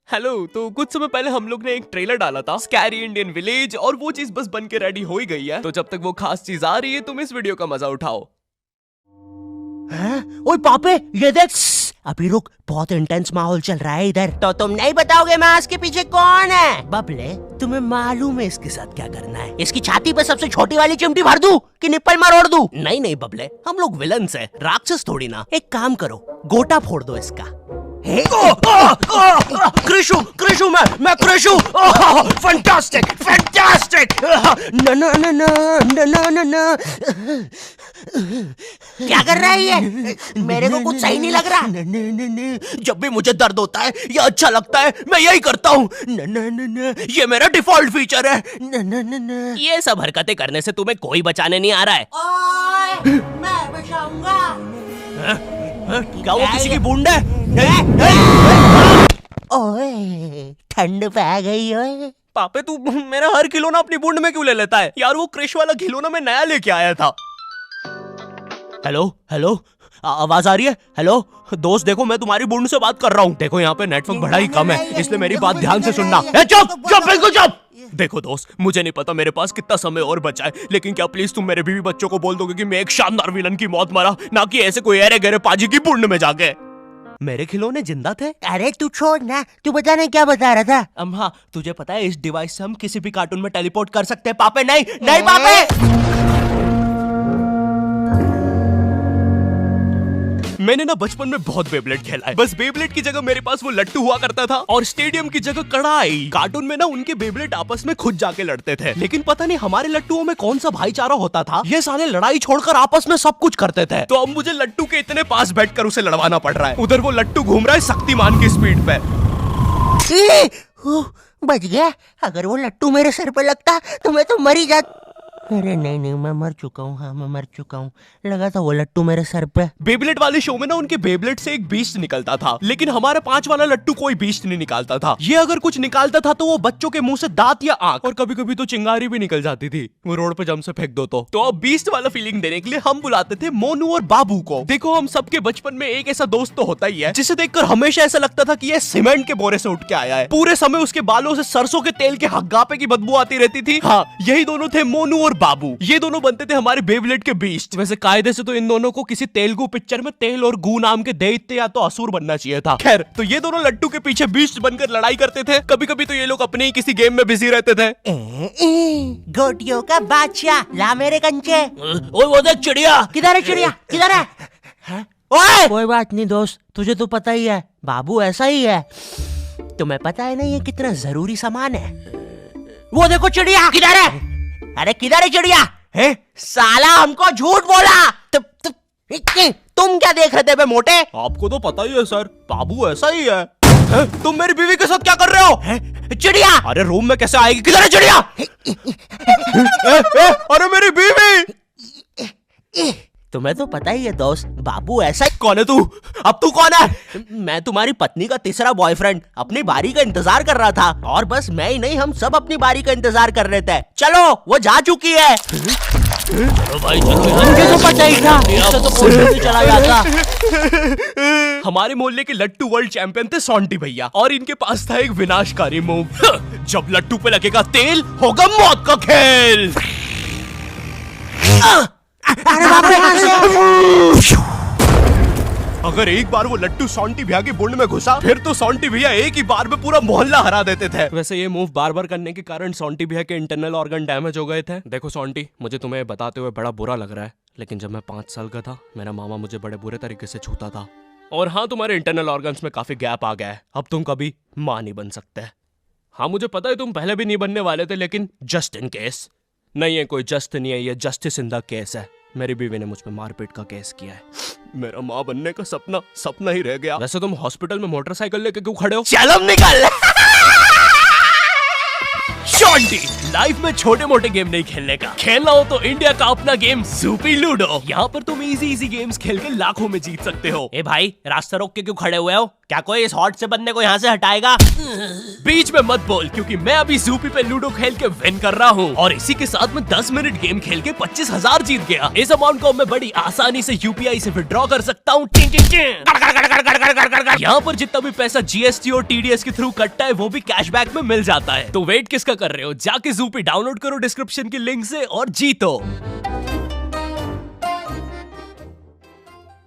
Hello. तो कुछ समय पहले हम लोग ने एक ट्रेलर डाला था स्कैरी इंडियन विलेज, और वो चीज बस बन के रेडी हो ही गई है। तो जब तक वो खास चीज आ रही है तुम इस वीडियो का मजा उठाओ। ओए पापे, ये देख। अभी रुक, बहुत इंटेंस माहौल चल रहा है इधर। तो तुम नहीं बताओगे मास्क के पीछे कौन है? बबले, तुम्हें मालूम है इसके साथ क्या करना है? इसकी छाती पे सबसे छोटी वाली चिमटी भर दूं कि निप्पल मरोड़ दूं? नहीं नहीं बबले, हम लोग विलन्स हैं, राक्षस थोड़ी ना। एक काम करो, गोटा फोड़ दो इसका। कृषु, कृषु, मैं कृषु। Fantastic, fantastic. ना ना ना ना ना ना ना। क्या कर रहा है ये? मेरे को कुछ सही नहीं लग रहा। जब भी मुझे दर्द होता है या अच्छा लगता है मैं यही करता हूँ। ये मेरा डिफॉल्ट फीचर है। ये सब हरकतें करने से तुम्हें कोई बचाने नहीं आ रहा है। ओए, मैं बचाऊंगा। क्या वो किसी की बूंद है? ओए, ठंड पै गई ओए। पापे तू मेरा हर खिलौना अपनी बूंद में क्यों ले लेता है यार? वो क्रिश वाला खिलौना मैं नया लेके आया था। हेलो हेलो, आवाज आ रही है? हेलो दोस्त, देखो मैं तुम्हारी बूंद से बात कर रहा हूँ। देखो यहाँ पे नेटवर्क बड़ा ही कम है, इसलिए मेरी बात ध्यान से सुनना। चुप चुप, बिल्कुल चुप। देखो दोस्त, मुझे नहीं पता मेरे पास कितना समय और बचा है, लेकिन क्या प्लीज तुम मेरे बीवी बच्चों को बोल दोगे कि मैं एक शानदार विलन की मौत मरा, ना कि ऐसे कोई अरे गहरे पाजी की बूंद में जाके। मेरे खिलौने जिंदा थे? अरे तू छोड़ ना, तू बता नहीं क्या बता रहा था? हाँ, तुझे पता है इस डिवाइस से हम किसी भी कार्टून में टेलीपोर्ट कर सकते हैं। पापे नहीं नहीं पापे। मैंने ना बचपन में बहुत बेब्लेड खेला है। बस बेब्लेड की जगह मेरे पास वो लट्टू हुआ करता था, और स्टेडियम की जगह कड़ाई। कार्टून में ना उनके बेब्लेड आपस में खुद जाके लड़ते थे, लेकिन पता नहीं हमारे लट्टुओं में कौन सा भाईचारा होता था, ये साले लड़ाई छोड़कर आपस में सब कुछ करते थे। तो अब मुझे लट्टू के इतने पास बैठकर उसे लड़वाना पड़ रहा है। उधर वो लट्टू घूम रहा है शक्तिमान की स्पीड पे। बच गया। अगर वो लट्टू मेरे सर पे लगता तो मैं तो मर ही जाता। अरे नहीं नहीं, मैं मर चुका हूँ। हाँ, मैं मर चुका हूँ। लगा था वो लट्टू मेरे सर पे। बेब्लेड वाले शो में ना उनके बेब्लेड से एक बीस्ट निकलता था, लेकिन हमारा 5 वाला लट्टू कोई बीस्ट नहीं निकालता था। ये अगर कुछ निकालता था तो वो बच्चों के मुंह से दांत या आंख, और कभी कभी तो चिंगारी भी निकल जाती थी, वो रोड पे जम से फेंक दो तो अब बीस्ट वाला फीलिंग देने के लिए हम बुलाते थे मोनू और बाबू को। देखो, हम सबके बचपन में एक ऐसा दोस्त तो होता ही है जिसे देखकर हमेशा ऐसा लगता था कि ये सीमेंट के बोरे से उठ के आया है। पूरे समय उसके बालों से सरसों के तेल के हग्गापे की बदबू आती रहती थी। हाँ, यही दोनों थे मोनू और बाबू। ये दोनों बनते थे हमारे बेब्लेड के बीस्ट। वैसे कायदे से तो इन दोनों को किसी तेलुगु पिक्चर में तेल और गू नाम के दैत्य या तो असुर बनना चाहिए था। खैर, तो ये दोनों लट्टू के पीछे बीस्ट बनकर लड़ाई करते थे। कभी कभी तो ये लोग अपने ही किसी गेम में बिजी रहते थे। गोटियों का बादशाह, ला मेरे कंचे। ओए वो देख चिड़िया। किधर है चिड़िया? किधर है? ओए, कोई बात नहीं दोस्त, तुझे तो पता ही है बाबू ऐसा ही है। तुम्हें पता है ना ये कितना जरूरी सामान है। वो देखो चिड़िया। किधर है? अरे किधर है चिड़िया? है? साला हमको झूठ बोला। तुम क्या देख रहे थे बे मोटे? आपको तो पता ही है सर, बाबू ऐसा ही है। तुम मेरी बीवी के साथ क्या कर रहे हो? चिड़िया। अरे रूम में कैसे आएगी? किधर है चिड़िया? अरे मेरी बीवी। तुम्हें तो पता ही है दोस्त, बाबू ऐसा ही। कौन है तू? अब तू कौन है? मैं तुम्हारी पत्नी का तीसरा बॉयफ्रेंड, अपनी बारी का इंतजार कर रहा था। और बस मैं ही नहीं, हम सब अपनी बारी का इंतजार कर रहे थे। चलो, वो जा चुकी है। चलो भाई चलो, मुझे तो पता ही था, इससे तो कोई भी चला जाता। हमारे मोहल्ले के लट्टू वर्ल्ड चैंपियन थे सोंटी भैया, और इनके पास था एक विनाशकारी मूव। जब लट्टू पे लगेगा तेल, होगा मौत का खेल। अरे बाप रे! अगर एक बार वो लट्टू सोंटी भैया की बुंड में घुसा, फिर तो सोंटी भैया एक ही बार में पूरा मोहल्ला हरा देते थे। वैसे ये मूव बार बार करने के कारण सोंटी भैया के इंटरनल ऑर्गन डैमेज हो गए थे। देखो सोंटी, मुझे तुम्हें बताते हुए बड़ा बुरा लग रहा है, लेकिन जब मैं 5 साल का था, मेरा मामा मुझे बड़े बुरे तरीके से छूता था। और हाँ, तुम्हारे इंटरनल ऑर्गन्स में काफी गैप आ गया है, अब तुम कभी माँ नहीं बन सकते। हाँ, मुझे पता है तुम पहले भी नहीं बनने वाले थे, लेकिन जस्ट इन केस। नहीं है, कोई जस्ट नहीं है, ये जस्टिस इन द केस है। मेरी बीवी ने मुझ पे मारपीट का केस किया है। मेरा माँ बनने का सपना ही रह गया। वैसे तुम हॉस्पिटल में मोटरसाइकिल लेके क्यों खड़े हो? चलम निकल। शांति। लाइफ में छोटे मोटे गेम नहीं खेलने का, खेलना हो तो इंडिया का अपना गेम ज़ूपी लूडो। यहाँ पर तुम इजी गेम्स खेल के लाखों में जीत सकते हो। ए भाई, रास्ता रोक के क्यों खड़े हुए हो? क्या कोई इस हॉट से बंदे को यहाँ से हटाएगा? बीच में मत बोल, क्योंकि मैं अभी ज़ूपी पे लूडो खेल के विन कर रहा हूँ और इसी के साथ मैं 10 मिनट गेम खेल के 25,000 जीत गया। इस अमाउंट को मैं बड़ी आसानी से यूपीआई से विड्रॉ कर सकता हूँ। यहाँ पर जितना भी पैसा जीएसटी और टीडीएस के थ्रू कटता है वो भी कैशबैक में मिल जाता है। तो वेट किसका कर रहे हो? जाके ज़ूपी डाउनलोड करो डिस्क्रिप्शन की लिंक से और जीतो।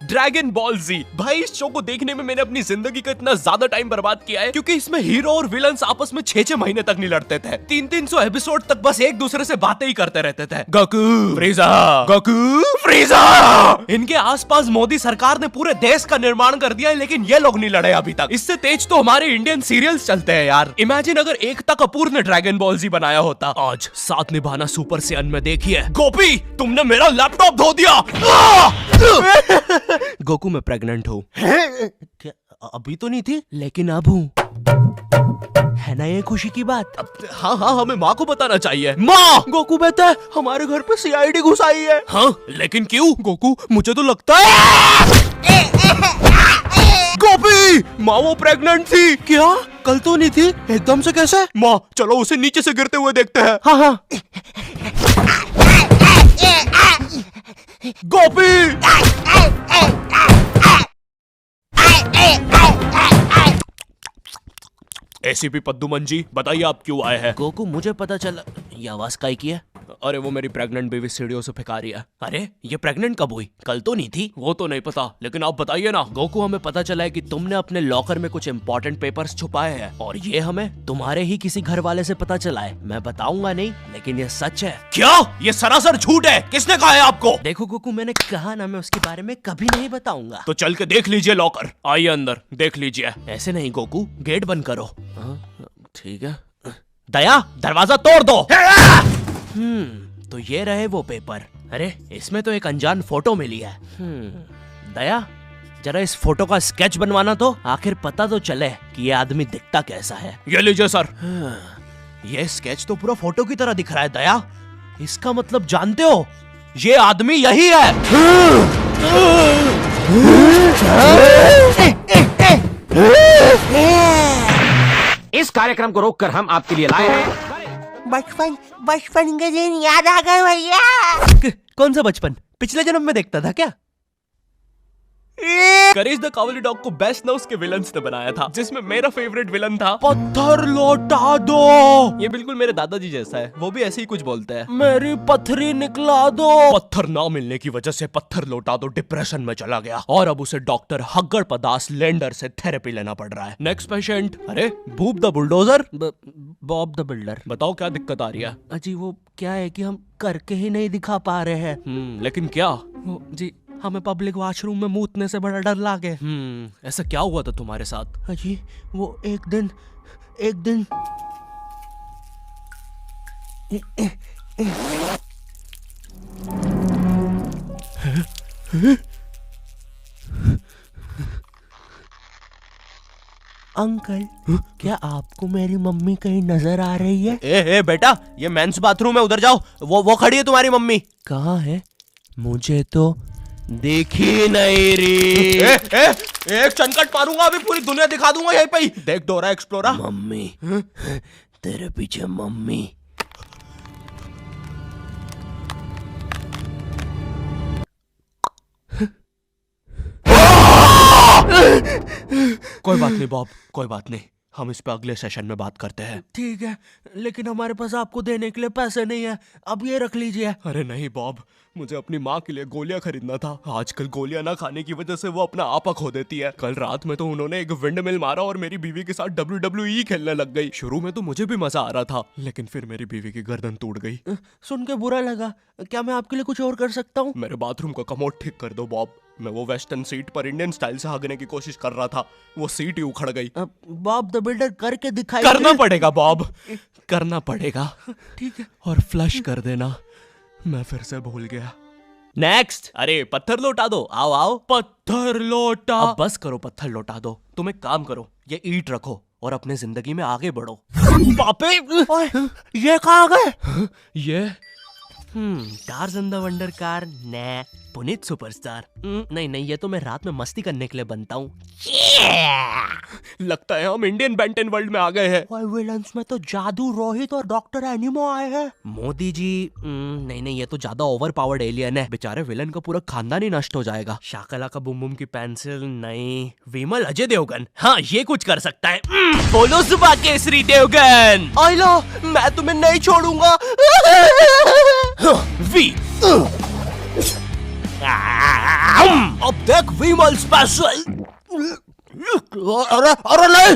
ड्रैगन बॉल जी, भाई इस शो को देखने में मैंने अपनी जिंदगी का इतना ज्यादा टाइम बर्बाद किया है, क्योंकि इसमें हीरो और विलन्स आपस में 6-6 महीने तक नहीं लड़ते थे। 300 एपिसोड तक बस एक दूसरे से बातें ही करते रहते थे। Goku फ्रीजा, Goku फ्रीजा। इनके आसपास मोदी सरकार ने पूरे देश का निर्माण कर दिया है, लेकिन ये लोग नहीं लड़े अभी तक। इससे तेज तो हमारे इंडियन सीरियल्स चलते हैं यार। इमेजिन अगर एकता कपूर ने ड्रैगन बॉल जी बनाया होता। आज साथ निभाना सुपर सेयन में देखिए। गोपी, तुमने मेरा लैपटॉप धो दिया। गोकू, मैं प्रेग्नेंट हूँ। क्या अभी तो नहीं थी, लेकिन अब हूँ। है ना ये खुशी की बात? हाँ, हमें माँ को बताना चाहिए। माँ, गोकू बेटा, हमारे घर पे सीआईडी घुस आई है। हाँ, लेकिन क्यों? गोकू, मुझे तो लगता है गोपी, माँ वो प्रेग्नेंट थी। क्या? कल तो नहीं थी, एकदम से कैसे? माँ, चलो उसे नीचे से गिरते हुए देखते हैं। हाँ। गोपी, एसीपी पद्दुमन जी, बताइए आप क्यों आए हैं? गोकू, मुझे पता चला। ये आवाज काई की है? अरे वो मेरी प्रेग्नेंट बेबी सीढ़ियों से फेंका रही है। अरे ये प्रेग्नेंट कब हुई? कल तो नहीं थी। वो तो नहीं पता, लेकिन आप बताइए ना। गोकू, हमें पता चला है कि तुमने अपने लॉकर में कुछ इम्पोर्टेंट पेपर्स छुपाए हैं, और ये हमें तुम्हारे ही किसी घर वाले से पता चला है। मैं बताऊंगा नहीं, लेकिन ये सच है। क्या? ये सरासर झूठ है। किसने कहा है आपको? देखो गोकू, मैंने कहा ना, मैं उसके बारे में कभी नहीं बताऊंगा। तो चल के देख लीजिए लॉकर। आइए अंदर देख लीजिए। ऐसे नहीं गोकू, गेट बंद करो। ठीक है। दया, दरवाजा तोड़ दो। तो ये रहे वो पेपर। अरे इसमें तो एक अनजान फोटो मिली है। दया, जरा इस फोटो का स्केच बनवाना तो, आखिर पता तो चले कि ये आदमी दिखता कैसा है। ये लीजिए सर। ये स्केच तो पूरा फोटो की तरह दिख रहा है दया। इसका मतलब जानते हो, ये आदमी यही है। इस कार्यक्रम को रोककर हम आपके लिए लाए हैं बचपन के दिन याद आ गए भैया। कौन सा बचपन? पिछले जन्म में देखता था क्या? करेज द कावली डॉग को बेस्ट ना उसके विलन्स ने बनाया था, जिसमें मेरा फेवरेट विलन था पत्थर लौटा दो। ये बिल्कुल मेरे दादाजी जैसा है, वो भी ऐसे ही कुछ बोलते हैं। मेरी पथरी निकला दो। पत्थर ना मिलने की वजह से पत्थर लौटा दो डिप्रेशन में चला गया, और अब उसे डॉक्टर हग्गड़ पदास लेंडर से थेरेपी लेना पड़ रहा है। Next patient. अरे भूप the bulldozer, Bob the builder. बताओ क्या दिक्कत आ रही है? अजी वो क्या है कि हम करके ही नहीं दिखा पा रहे हैं। लेकिन क्या? जी, हमें पब्लिक वॉशरूम में मूतने से बड़ा डर लागे। ऐसा क्या हुआ था तुम्हारे साथ? अजी वो एक दिन अंकल, क्या आपको मेरी मम्मी कहीं नजर आ रही है? ए बेटा, ये मेंस बाथरूम है, उधर जाओ। वो खड़ी है तुम्हारी मम्मी। कहाँ है? मुझे तो देखी नहीं रही। एक चनकट मारूंगा, अभी पूरी दुनिया दिखा दूंगा यहीं पे ही। देख डोरा एक्सप्लोरा। मम्मी, तेरे पीछे मम्मी। कोई बात नहीं बॉब, कोई बात नहीं, हम इस पे अगले सेशन में बात करते हैं। ठीक है, लेकिन हमारे पास आपको देने के लिए पैसे नहीं है, अब ये रख लीजिए। अरे नहीं बॉब, मुझे अपनी माँ के लिए गोलियां खरीदना था। आजकल गोलियां ना खाने की वजह से वो अपना आपा खो देती है। कल रात में तो उन्होंने एक विंड मिल मारा और मेरी बीवी के साथ WWE खेलने लग गई। शुरू में तो मुझे भी मजा आ रहा था, लेकिन फिर मेरी बीवी की गर्दन टूट गई। सुन के बुरा लगा। क्या मैं आपके लिए कुछ और कर सकता हूँ? मेरे बाथरूम का कमोड ठीक कर दो बॉब। मैं वो वेस्टर्न सीट पर इंडियन स्टाइल से भागने की कोशिश कर रहा था, वो सीट ही उखड़ गई। बॉब द बिल्डर करके दिखाई। करना पड़ेगा बॉब, करना पड़ेगा। ठीक है। और फ्लश कर देना, मैं फिर से भूल गया। नेक्स्ट। अरे पत्थर लौटा दो। आओ पत्थर लौटा। अब बस करो, पत्थर लौटा दो। तुम एक काम करो, ये ईंट रखो और अपने जिंदगी में आगे बढ़ो। पापे ओए, ये कहाँ गए? ये टार्ज़न द वंडर कार ने पुनीत सुपरस्टार। नहीं नहीं, ये तो मैं रात में मस्ती करने के लिए बनता हूँ। लगता है हम इंडियन बेंटन वर्ल्ड में आ गए हैं। ओए, विलन्स में तो जादू रोहित और डॉक्टर एनिमो आए हैं। मोदी जी नहीं नहीं, ये तो ज्यादा ओवर पावर्ड एलियन है। बेचारे विलन का पूरा खानदान ही नष्ट हो जाएगा। शाकला का बुम बुम की पेंसिल नहीं। विमल अजय देवगन, हाँ ये कुछ कर सकता है। बोलो सुबह केसरी देवगन। आइला, मैं तुम्हें नहीं छोड़ूंगा। वी अब देख विमल स्पेशल। अरे अरे नहीं,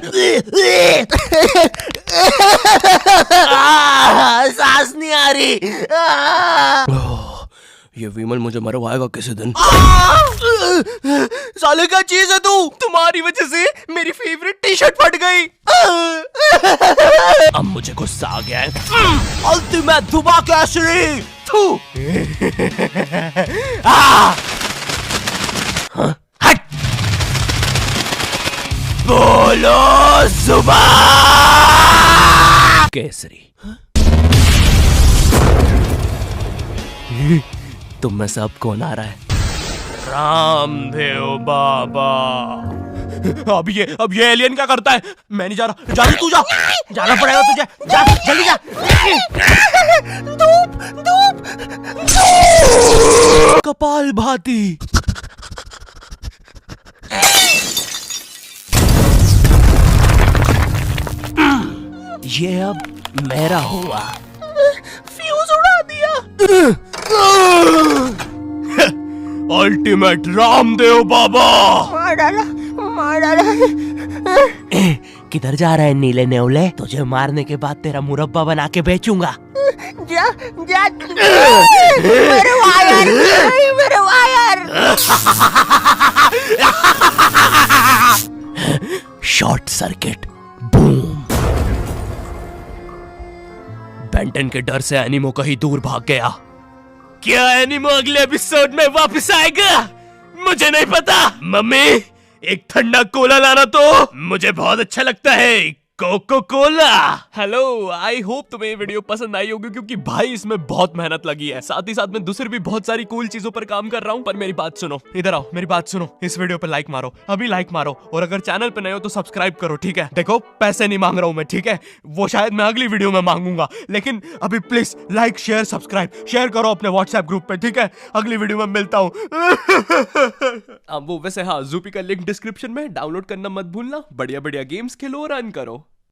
सांस नहीं आ रही। ये विमल मुझे मरवाएगा किसी दिन। साले क्या चीज है तू? तुम्हारी वजह से मेरी फेवरेट टी शर्ट फट गई। अब मुझे गुस्सा आ गया है। अल्टीमेट धुबा केसरी। थू। हट। बोलो सुबह केसरी। तुम में से अब कौन आ रहा है? रामदेव बाबा। अब ये एलियन क्या करता है? मैं नहीं जा रहा। जा तू जा। जाना पड़ेगा तुझे। जा जल्दी जा। धूप कपाल भाती। ये अब मेरा हुआ। फ्यूज उड़ा दिया। अल्टीमेट रामदेव बाबा। मार डाला, मार डाला। किधर जा रहा है नीले नेवले? तुझे मारने के बाद तेरा मुरब्बा बना के बेचूंगा। जा जा। मेरे वायर, मेरे wire. Short circuit. Boom. Benton के डर से एनिमो कहीं दूर भाग गया। क्या एनिमो अगले एपिसोड में वापस आएगा? मुझे नहीं पता। मम्मी एक ठंडा कोला लाना तो। मुझे बहुत अच्छा लगता है Coca Cola. Hello, I hope तुम्हें ये वीडियो पसंद आई होगी, क्योंकि भाई इसमें बहुत मेहनत लगी है। साथ ही साथ में दूसरी भी बहुत सारी कूल चीजों पर काम कर रहा हूँ। पर मेरी बात सुनो, इधर आओ, मेरी बात सुनो। इस वीडियो पर लाइक मारो, अभी लाइक मारो। और अगर चैनल पे नए हो तो सब्सक्राइब करो, ठीक है? देखो पैसे नहीं मांग रहा हूँ मैं, ठीक है? वो शायद मैं अगली वीडियो में मांगूंगा, लेकिन अभी please like share subscribe share करो अपने व्हाट्सएप ग्रुप पे, ठीक है? अगली वीडियो में मिलता हूँ। अब वो वैसे हाँ, ज़ूपी का लिंक डिस्क्रिप्शन में, डाउनलोड करना मत भूलना। बढ़िया बढ़िया गेम्स खेलो और रन करो।